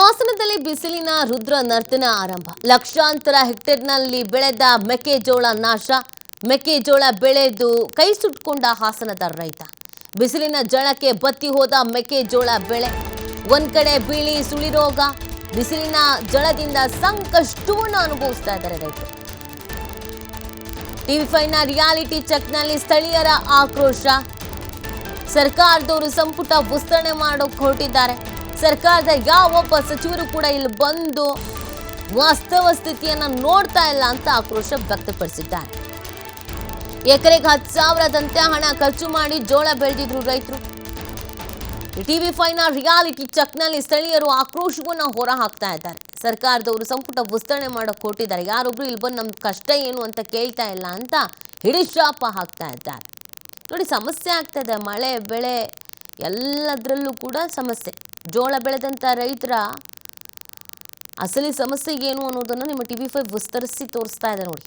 ಹಾಸನದಲ್ಲಿ ಬಿಸಿಲಿನ ರುದ್ರ ನರ್ತನ ಆರಂಭ. ಲಕ್ಷಾಂತರ ಹೆಕ್ಟೇರ್ನಲ್ಲಿ ಬೆಳೆದ ಮೆಕ್ಕೆಜೋಳ ನಾಶ. ಮೆಕ್ಕೆಜೋಳ ಬೆಳೆದು ಕೈ ಸುಟ್ಕೊಂಡ ಹಾಸನದ ರೈತ. ಬಿಸಿಲಿನ ಜಳಕ್ಕೆ ಬತ್ತಿ ಹೋದ ಮೆಕ್ಕೆಜೋಳ ಬೆಳೆ. ಒಂದ್ ಕಡೆ ಬಿಳಿ ಸುಳಿ ರೋಗ, ಬಿಸಿಲಿನ ಜಳದಿಂದ ಸಂಕಷ್ಟವನ್ನು ಅನುಭವಿಸ್ತಾ ಇದ್ದಾರೆ ರೈತರು. ಟಿವಿ5ನ ರಿಯಾಲಿಟಿ ಚೆಕ್ನಲ್ಲಿ ಸ್ಥಳೀಯರ ಆಕ್ರೋಶ. ಸರ್ಕಾರದವರು ಸಂಪುಟ ವಿಸ್ತರಣೆ ಮಾಡೋಕೆ ಹೊರಟಿದ್ದಾರೆ. ಸರ್ಕಾರದ ಯಾವೊಬ್ಬ ಸಚಿವರು ಕೂಡ ಇಲ್ಲಿ ಬಂದು ವಾಸ್ತವ ಸ್ಥಿತಿಯನ್ನು ನೋಡ್ತಾ ಇಲ್ಲ ಅಂತ ಆಕ್ರೋಶ ವ್ಯಕ್ತಪಡಿಸಿದ್ದಾರೆ. ಎಕರೆಗೆ 10,000ದಂತೆ ಹಣ ಖರ್ಚು ಮಾಡಿ ಜೋಳ ಬೆಳೆದಿದ್ರು ರೈತರು. ಟಿವಿ5ನ ರಿಯಾಲಿಟಿ ಚೆಕ್ನಲ್ಲಿ ಸ್ಥಳೀಯರು ಆಕ್ರೋಶವನ್ನು ಹೊರ ಹಾಕ್ತಾ ಇದ್ದಾರೆ. ಸರ್ಕಾರದವರು ಸಂಪುಟ ವಿಸ್ತರಣೆ ಮಾಡೋಕೆ ಹೊರಟಿದ್ದಾರೆ. ಯಾರೊಬ್ರು ಇಲ್ಲಿ ಬಂದು ನಮ್ಮ ಕಷ್ಟ ಏನು ಅಂತ ಕೇಳ್ತಾ ಇಲ್ಲ ಅಂತ ಹಿಡಿಶಾಪ ಹಾಕ್ತಾ ಇದ್ದಾರೆ. ನೋಡಿ, ಸಮಸ್ಯೆ ಆಗ್ತದೆ. ಮಳೆ ಬೆಳೆ ಎಲ್ಲದರಲ್ಲೂ ಕೂಡ ಸಮಸ್ಯೆ. ಜೋಳ ಬೆಳೆದಂಥ ರೈತರ ಅಸಲಿ ಸಮಸ್ಯೆ ಏನು ಅನ್ನೋದನ್ನು ನಿಮ್ಮ ಟಿವಿ5 ವಿಸ್ತರಿಸಿ ತೋರಿಸ್ತಾ ಇದೆ ನೋಡಿ.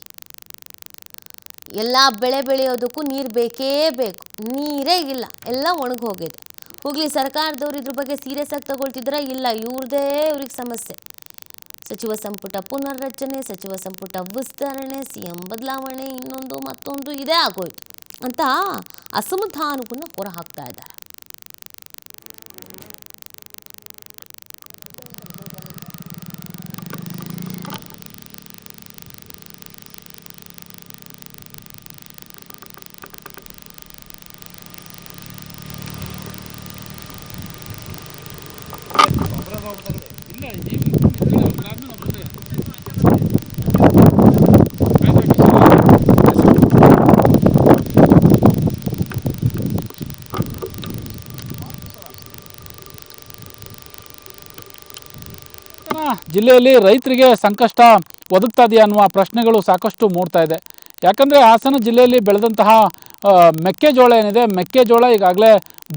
ಎಲ್ಲ ಬೆಳೆ ಬೆಳೆಯೋದಕ್ಕೂ ನೀರು ಬೇಕೇ ಬೇಕು. ನೀರೇ ಇಲ್ಲ, ಎಲ್ಲ ಒಣಗಿ ಹೋಗಿದೆ. ಹೋಗಲಿ, ಸರ್ಕಾರದವ್ರು ಇದ್ರ ಬಗ್ಗೆ ಸೀರಿಯಸ್ ಆಗಿ ತಗೊಳ್ತಿದ್ರೆ ಇಲ್ಲ, ಇವ್ರದೇ ಇವ್ರಿಗೆ ಸಮಸ್ಯೆ. ಸಚಿವ ಸಂಪುಟ ಪುನರ್ರಚನೆ, ಸಚಿವ ಸಂಪುಟ ವಿಸ್ತರಣೆ, ಸಿಎಂ ಬದಲಾವಣೆ, ಇನ್ನೊಂದು ಮತ್ತೊಂದು ಇದೇ ಆಗೋಯ್ತು ಅಂತ ಅಸಮಾಧಾನವನ್ನು ಹೊರ ಹಾಕ್ತಾ ಇದ್ದಾರೆ. ಜಿಲ್ಲೆಯಲ್ಲಿ ರೈತರಿಗೆ ಸಂಕಷ್ಟ ಒದಗ್ತಾ ಇದೆಯಾ ಅನ್ನುವ ಪ್ರಶ್ನೆಗಳು ಸಾಕಷ್ಟು ಮೂಡ್ತಾ ಇದೆ. ಯಾಕಂದರೆ ಹಾಸನ ಜಿಲ್ಲೆಯಲ್ಲಿ ಬೆಳೆದಂತಹ ಮೆಕ್ಕೆಜೋಳ ಏನಿದೆ, ಮೆಕ್ಕೆಜೋಳ ಈಗಾಗಲೇ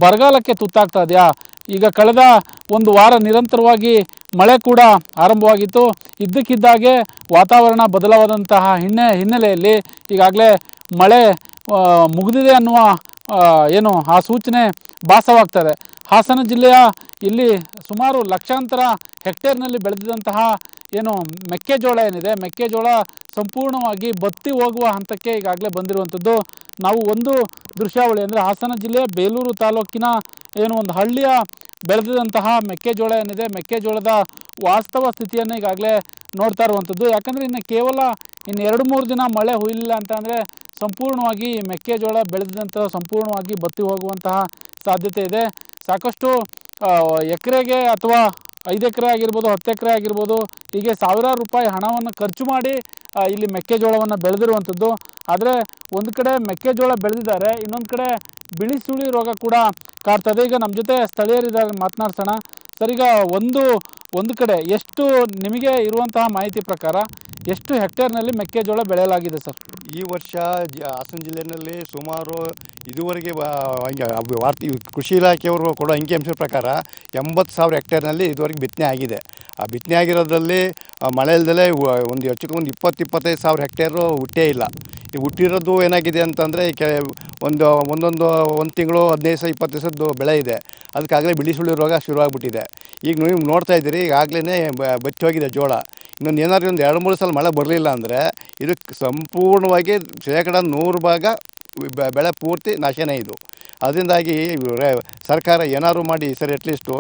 ಬರಗಾಲಕ್ಕೆ ತುತ್ತಾಗ್ತಾ ಇದೆಯಾ? ಈಗ ಕಳೆದ ಒಂದು ವಾರ ನಿರಂತರವಾಗಿ ಮಳೆ ಕೂಡ ಆರಂಭವಾಗಿತ್ತು. ಇದ್ದಕ್ಕಿದ್ದಾಗೆ ವಾತಾವರಣ ಬದಲಾದಂತಹ ಹಿನ್ನೆಲೆಯಲ್ಲಿ ಈಗಾಗಲೇ ಮಳೆ ಮುಗಿದಿದೆ ಅನ್ನುವ ಏನು ಆ ಸೂಚನೆ ಭಾಸವಾಗ್ತದೆ. ಹಾಸನ ಜಿಲ್ಲೆಯ ಇಲ್ಲಿ ಸುಮಾರು ಲಕ್ಷಾಂತರ ಹೆಕ್ಟೇರ್ನಲ್ಲಿ ಬೆಳೆದಿದ್ದಂತಹ ಏನು ಮೆಕ್ಕೆಜೋಳ ಏನಿದೆ, ಮೆಕ್ಕೆಜೋಳ ಸಂಪೂರ್ಣವಾಗಿ ಬತ್ತಿ ಹೋಗುವ ಹಂತಕ್ಕೆ ಈಗಾಗಲೇ ಬಂದಿರುವಂಥದ್ದು. ನಾವು ಒಂದು ದೃಶ್ಯಾವಳಿ ಅಂದರೆ ಹಾಸನ ಜಿಲ್ಲೆಯ ಬೇಲೂರು ತಾಲೂಕಿನ ಏನು ಒಂದು ಹಳ್ಳಿಯ ಬೆಳೆದಿದ್ದಂತಹ ಮೆಕ್ಕೆಜೋಳ ಏನಿದೆ, ಮೆಕ್ಕೆಜೋಳದ ವಾಸ್ತವ ಸ್ಥಿತಿಯನ್ನು ಈಗಾಗಲೇ ನೋಡ್ತಾ ಇರುವಂಥದ್ದು. ಯಾಕಂದರೆ ಇನ್ನು ಕೇವಲ 2-3 ದಿನ ಮಳೆ ಹುಯ್ಲಿಲ್ಲ ಅಂತಂದರೆ ಸಂಪೂರ್ಣವಾಗಿ ಮೆಕ್ಕೆಜೋಳ ಬೆಳೆದಿದ್ದಂತಹ ಸಂಪೂರ್ಣವಾಗಿ ಬತ್ತಿ ಹೋಗುವಂತಹ ಸಾಧ್ಯತೆ ಇದೆ. ಸಾಕಷ್ಟು ಎಕರೆಗೆ ಅಥವಾ 5 ಎಕರೆ ಆಗಿರ್ಬೋದು, 10 ಎಕರೆ ಆಗಿರ್ಬೋದು, ಹೀಗೆ ಸಾವಿರಾರು ರೂಪಾಯಿ ಹಣವನ್ನು ಖರ್ಚು ಮಾಡಿ ಇಲ್ಲಿ ಮೆಕ್ಕೆಜೋಳವನ್ನು ಬೆಳೆದಿರುವಂಥದ್ದು. ಆದರೆ ಒಂದು ಕಡೆ ಮೆಕ್ಕೆಜೋಳ ಬೆಳೆದಿದ್ದಾರೆ, ಇನ್ನೊಂದು ಕಡೆ ಬಿಳಿ ಸುಳಿ ರೋಗ ಕೂಡ ಕಾಡ್ತದೆ. ಈಗ ನಮ್ಮ ಜೊತೆ ಸ್ಥಳೀಯರಿದ್ದಾರೆ, ಮಾತನಾಡ್ಸೋಣ. ಸರ್, ಈಗ ಒಂದು ಕಡೆ ಎಷ್ಟು ನಿಮಗೆ ಇರುವಂತಹ ಮಾಹಿತಿ ಪ್ರಕಾರ ಎಷ್ಟು ಹೆಕ್ಟೇರ್ನಲ್ಲಿ ಮೆಕ್ಕೆಜೋಳ ಬೆಳೆಯಲಾಗಿದೆ ಸರ್? ಈ ವರ್ಷ ಹಾಸನ ಜಿಲ್ಲೆಯಲ್ಲಿ ಸುಮಾರು ಇದುವರೆಗೆ ಕೃಷಿ ಇಲಾಖೆಯವರು ಕೊಡೋ ಅಂಕಿಅಂಶದ ಪ್ರಕಾರ 80,000 ಹೆಕ್ಟೇರ್ನಲ್ಲಿ ಇದುವರೆಗೆ ಬಿತ್ತನೆ ಆಗಿದೆ. ಆ ಬಿತ್ತನೆ ಆಗಿರೋದ್ರಲ್ಲಿ ಮಳೆ ಇಲ್ಲದಲೇ ಒಂದು ಹೆಚ್ಚು ಒಂದು 20-25 ಹೆಕ್ಟೇರು ಹುಟ್ಟೇ ಇಲ್ಲ. ಈ ಹುಟ್ಟಿರೋದು ಏನಾಗಿದೆ ಅಂತಂದರೆ ಒಂದು ತಿಂಗಳು 15-20 ದಿವಸದ್ದು ಬೆಳೆ ಇದೆ. ಅದಕ್ಕಾಗಲೇ ಬಿಳಿ ಸುಳಿ ರೋಗ ಶುರುವಾಗ್ಬಿಟ್ಟಿದೆ. ಈಗ ನೀವು ನೋಡ್ತಾ ಇದ್ದೀರಿ, ಈಗಾಗಲೇ ಬತ್ತಿ ಹೋಗಿದೆ ಜೋಳ. ಇನ್ನೊಂದು ಏನಾದರೂ ಒಂದು 2-3 ಸಲ ಮಳೆ ಬರಲಿಲ್ಲ ಅಂದರೆ ಇದಕ್ಕೆ ಸಂಪೂರ್ಣವಾಗಿ 100% ಬೆಳೆ ಪೂರ್ತಿ ನಾಶನೇ ಇದು. ಅದರಿಂದಾಗಿ ಸರ್ಕಾರ ಏನಾದರೂ ಮಾಡಿ ಸರಿ ಅಟ್ಲೀಸ್ಟು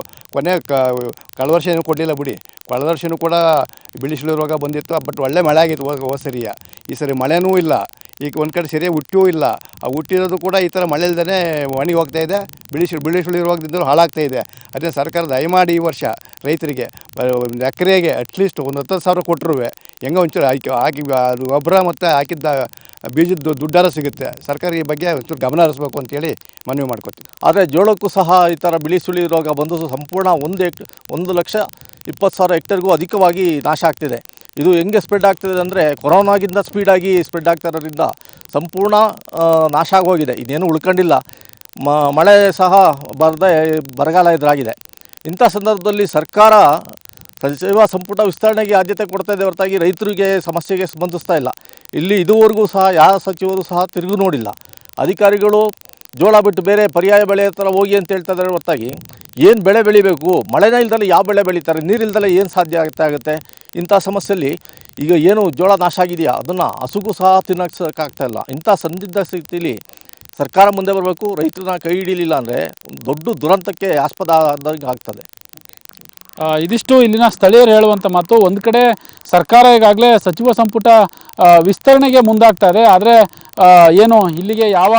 ಕಳೆದ ವರ್ಷ ಏನೂ ಕೊಡಲಿಲ್ಲ ಬಿಡಿ, ಕಳೆದ ವರ್ಷವೂ ಕೂಡ ಬಿಳಿ ಸುಳಿ ರೋಗ ಬಂದಿತ್ತು. ಬಟ್ ಒಳ್ಳೆ ಮಳೆ ಆಗಿತ್ತು ಹೋದ ಸರಿಯ. ಈ ಸರಿ ಮಳೆನೂ ಇಲ್ಲ. ಈಗ ಒಂದು ಕಡೆ ಸರಿಯಾಗಿ ಹುಟ್ಟಿಯೂ ಇಲ್ಲ. ಆ ಹುಟ್ಟಿರೋದು ಕೂಡ ಈ ಥರ ಮಳೆ ಇಲ್ಲದೇ ಒಣಗಿ ಹೋಗ್ತಾ ಇದೆ. ಬಿಳಿ ಸುಳಿ ರೋಗದಿಂದಲೂ ಹಾಳಾಗ್ತಾ ಇದೆ. ಅದೇ ಸರ್ಕಾರ ದಯಮಾಡಿ ಈ ವರ್ಷ ರೈತರಿಗೆ ಒಂದು ಎಕರೆಗೆ ಅಟ್ಲೀಸ್ಟ್ ಒಂದು 10,000 ಕೊಟ್ಟರು ಹೆಂಗೆ ಒಂಚೂರು ಹಾಕಿ ಅದು ಗೊಬ್ಬರ ಮತ್ತು ಹಾಕಿದ್ದ ಬೀಜದ ದುಡ್ಡಾರ ಸಿಗುತ್ತೆ. ಸರ್ಕಾರ ಈ ಬಗ್ಗೆ ಒಂಚೂರು ಗಮನ ಹರಿಸ್ಬೇಕು ಅಂತೇಳಿ ಮನವಿ ಮಾಡ್ಕೊತೀವಿ. ಆದರೆ ಜೋಳಕ್ಕೂ ಸಹ ಈ ಥರ ಬಿಳಿ ಸುಳಿ ರೋಗ ಬಂದು ಸಂಪೂರ್ಣ 1,20,000 ಹೆಕ್ಟೇರ್ಗೂ ಅಧಿಕವಾಗಿ ನಾಶ ಆಗ್ತಿದೆ. ಇದು ಹೆಂಗೆ ಸ್ಪ್ರೆಡ್ ಆಗ್ತಿದೆ ಅಂದರೆ ಕೊರೋನಾಗಿಂತ ಸ್ಪೀಡಾಗಿ ಸ್ಪ್ರೆಡ್ ಆಗ್ತಾ ಇರೋದ್ರಿಂದ ಸಂಪೂರ್ಣ ನಾಶ ಆಗೋಗಿದೆ. ಇನ್ನೇನು ಉಳ್ಕೊಂಡಿಲ್ಲ. ಮಳೆ ಸಹ ಬರಗಾಲ ಎದುರಾಗಿದೆ. ಇಂಥ ಸಂದರ್ಭದಲ್ಲಿ ಸರ್ಕಾರ ಸಚಿವ ಸಂಪುಟ ವಿಸ್ತರಣೆಗೆ ಆದ್ಯತೆ ಕೊಡ್ತಾ ಇದೆ ಹೊರತಾಗಿ ರೈತರಿಗೆ ಸಮಸ್ಯೆಗೆ ಸ್ಪಂದಿಸ್ತಾ ಇಲ್ಲ. ಇಲ್ಲಿ ಇದುವರೆಗೂ ಸಹ ಯಾವ ಸಚಿವರು ಸಹ ತಿರುಗಿ ನೋಡಿಲ್ಲ. ಅಧಿಕಾರಿಗಳು ಜೋಳ ಬಿಟ್ಟು ಬೇರೆ ಪರ್ಯಾಯ ಬೆಳೆ ಥರ ಹೋಗಿ ಅಂತ ಹೇಳ್ತಾ ಇದ್ದಾರೆ ಹೊರತಾಗಿ ಏನು ಬೆಳೆ ಬೆಳಿಬೇಕು, ಮಳೆನೇ ಇಲ್ದಲೆ ಯಾವ ಬೆಳೆ ಬೆಳೀತಾರೆ, ನೀರಿಲ್ದಲೆ ಏನು ಸಾಧ್ಯ ಆಗುತ್ತೆ. ಇಂಥ ಸಮಸ್ಯೆಯಲ್ಲಿ ಈಗ ಏನು ಜೋಳ ನಾಶ ಆಗಿದೆಯಾ ಅದನ್ನು ಹಸುಗೂ ಸಹ ತಿನ್ನೋಕ್ಕಾಗ್ತಾಯಿಲ್ಲ. ಇಂಥ ಸಂದಿಗ್ಧ ಸ್ಥಿತಿಯಲ್ಲಿ ಸರ್ಕಾರ ಮುಂದೆ ಬರಬೇಕು. ರೈತರನ್ನ ಕೈ ಹಿಡಿಲಿಲ್ಲ ಅಂದರೆ ದೊಡ್ಡ ದುರಂತಕ್ಕೆ ಆಸ್ಪದ ಆದಂಗೆ ಆಗ್ತದೆ. ಇದಿಷ್ಟು ಇಲ್ಲಿನ ಸ್ಥಳೀಯರು ಹೇಳುವಂಥ ಮಾತು. ಒಂದು ಕಡೆ ಸರ್ಕಾರ ಈಗಾಗಲೇ ಸಚಿವ ಸಂಪುಟ ವಿಸ್ತರಣೆಗೆ ಮುಂದಾಗ್ತಾ ಇದೆ. ಆದರೆ ಏನು ಇಲ್ಲಿಗೆ ಯಾವ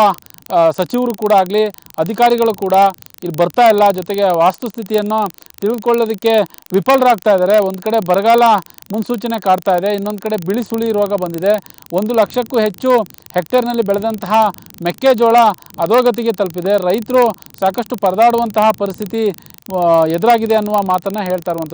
ಸಚಿವರು ಕೂಡ ಆಗಲಿ ಅಧಿಕಾರಿಗಳು ಕೂಡ ಇಲ್ಲಿ ಬರ್ತಾ ಇಲ್ಲ. ಜೊತೆಗೆ ವಾಸ್ತುಸ್ಥಿತಿಯನ್ನು ತಿಳಿದುಕೊಳ್ಳೋದಕ್ಕೆ ವಿಫಲರಾಗ್ತಾ ಇದ್ದಾರೆ. ಒಂದು ಕಡೆ ಬರಗಾಲ ಮುನ್ಸೂಚನೆ ಕಾಡ್ತಾ ಇದೆ, ಇನ್ನೊಂದು ಕಡೆ ಬಿಳಿ ಸುಳಿ ರೋಗ ಬಂದಿದೆ. 1 ಲಕ್ಷಕ್ಕೂ ಹೆಚ್ಚು ಹೆಕ್ಟೇರ್ನಲ್ಲಿ ಬೆಳೆದಂತಹ ಮೆಕ್ಕೆಜೋಳ ಅಧೋಗತಿಗೆ ತಲುಪಿದೆ. ರೈತರು ಸಾಕಷ್ಟು ಪರದಾಡುವಂತಹ ಪರಿಸ್ಥಿತಿ ಎದುರಾಗಿದೆ ಅನ್ನುವ ಮಾತನ್ನು ಹೇಳ್ತಾ ಇರುವಂಥದ್ದು.